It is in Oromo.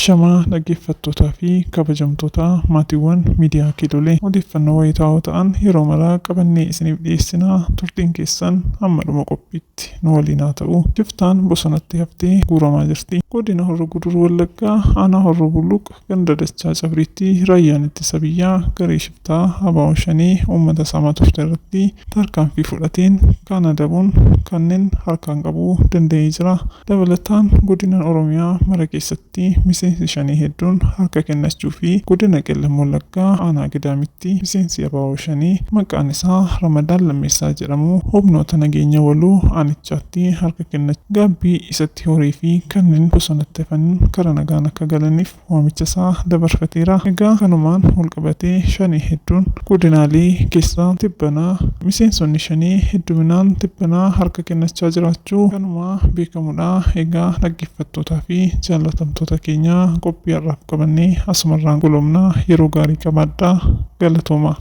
Ashamaa dhaggeeffattootaa fi kabajamtoota maatiiwwan miidiyaa Kiilolee odeeffannoo wayitaawoo ta'an yeroo maraa qabannee isiniif dhiyeessinaa. Turtiin keessan hamma dhuma qophiitti nu waliin haa ta'u. Shiftaan bosonatti haftee guuramaa jirti. Godina Horroo Guduruu Wallaggaa aanaa Horroo Bulluqa ganda Dachaa Cabriitti raayyaan ittisa biyyaa garee shiftaa Abaawo Shanee uummata saamaa turte irratti tarkaanfii fudhateen kaan adabuun kanneen harkaan qabuu danda'ee jira. Dabalataan godina Oromiyaa mara keessatti miseensi Shanee hedduun harka kennachuu fi godina Qellem Wallaggaa aanaa Gidaamitti miseensi Abaawo Shanee maqaan isaa Ramadaan Lammeessaa jedhamu humnoota nageenya waloo aanichaatti harka kennachuu gaabbii isatti horii fi kanneen bosonatti hafan karaa nagaan akka galaniif waamicha isaa dabarfateera. Egaa kanumaan walqabatee Shanee hedduun godinaalee keessaa tibbanaa miseensonni Shanee hedduminaan tibbanaa harka kennachaa jiraachuu kanumaa beekamudha. Egaa dhaggeeffattootaa fi jaallatamtoota keenya qophii har'aaf qabannee asumarraan goolabna. Yeroo gaarii qabaadhaa. Galatoomaa.